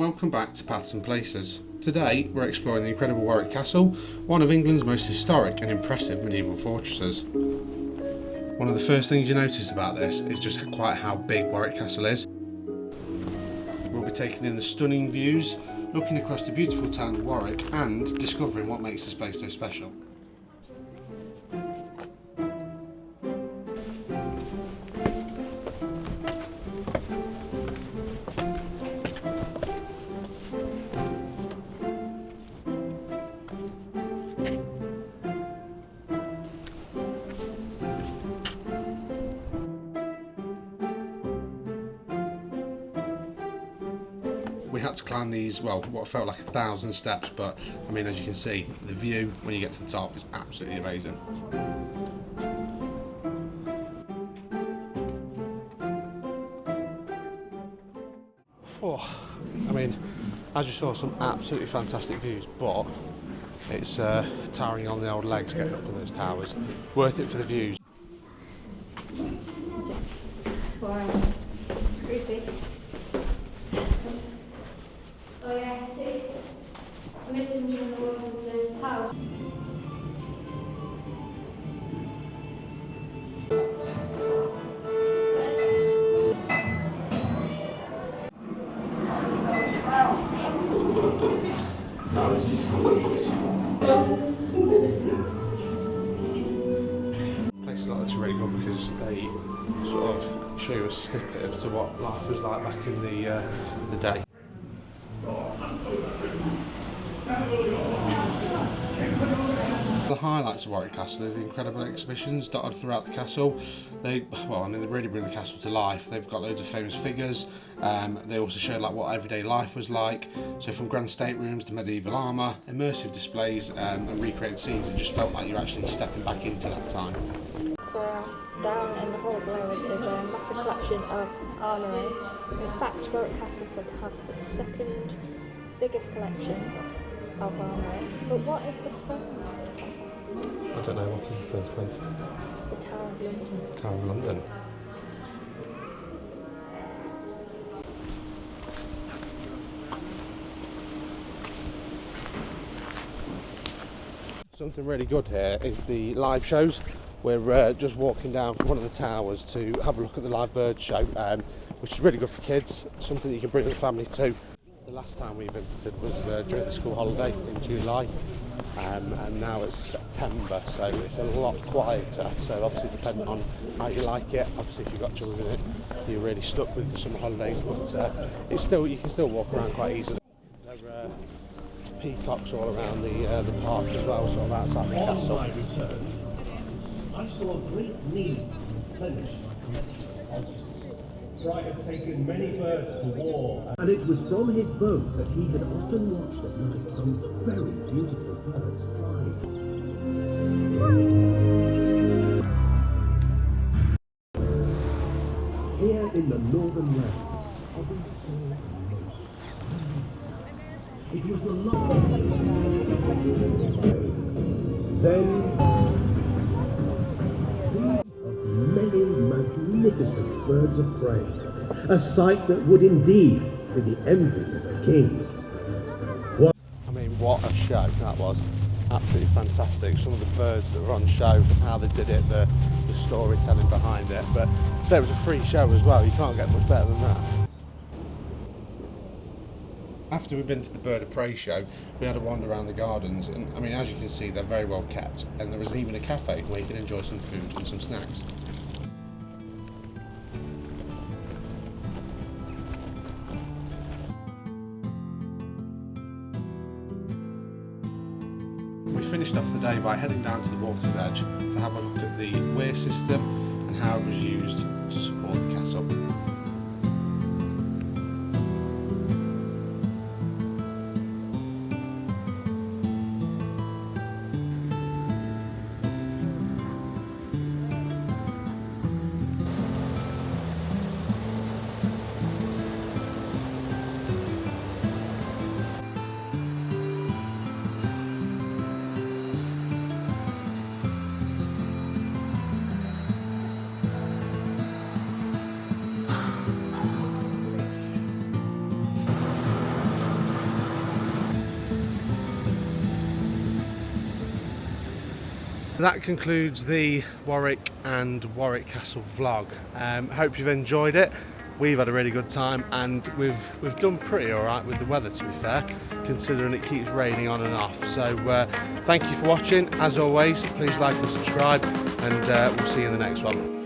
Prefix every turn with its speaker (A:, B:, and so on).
A: welcome back to Paths and Places. Today we're exploring the incredible Warwick Castle, one of England's most historic and impressive medieval fortresses. One of the first things you notice about this is just quite how big Warwick Castle is. We'll be taking in the stunning views, looking across the beautiful town of Warwick and discovering what makes this place so special. We had to climb these, well, what felt like 1,000 steps, but I mean, as you can see, the view when you get to the top is absolutely amazing. Oh, I mean, as you saw, some absolutely fantastic views, but it's tiring on the old legs getting up in those towers. Worth it for the views.
B: Wow. Creepy. Oh yeah, I see. I missed them during the walls of those towers.
A: Places like this are really good because they sort of show you a snippet of to what life was like back in the day. The highlights of Warwick Castle is the incredible exhibitions dotted throughout the castle. They really bring the castle to life. They've got loads of famous figures. They also show like what everyday life was like. So from grand staterooms to medieval armour, immersive displays and recreated scenes. It just felt like you're actually stepping back into that time.
B: So down in the hall below is a massive collection of armoury. In fact, Warwick Castle is said to have the second biggest collection of armoury. But what is the first place?
A: I don't know, what is the first place?
B: It's the Tower of London.
A: Tower of London. Something really good here is the live shows. We're just walking down from one of the towers to have a look at the live bird show, which is really good for kids, something that you can bring the family to. The last time we visited was during the school holiday in July, and now it's September, so it's a lot quieter. So obviously depending on how you like it, obviously if you've got children in it, you're really stuck with the summer holidays, but you can still walk around quite easily. There are peacocks all around the park as well, sort of outside the castle.
C: I saw a great need replenished. Bright had taken many birds to war, and it was from his boat that he had often watched at night some very beautiful birds flying. Here in the northern realm, it was the last. Then many magnificent birds of prey, a sight that would indeed be the envy of a king.
A: I mean, what a show that was. Absolutely fantastic. Some of the birds that were on show, how they did it, the storytelling behind it. But so it was a free show as well. You can't get much better than that. After we'd been to the bird of prey show, we had a wander around the gardens, and I mean, as you can see, they're very well kept, and there was even a cafe where you can enjoy some food and some snacks. We finished off the day by heading down to the water's edge to have a look at the weir system and how it was used to support the castle. So that concludes the Warwick and Warwick Castle vlog. Hope you've enjoyed it. We've had a really good time, and we've done pretty alright with the weather, to be fair, considering it keeps raining on and off. So thank you for watching. As always, please like and subscribe, and we'll see you in the next one.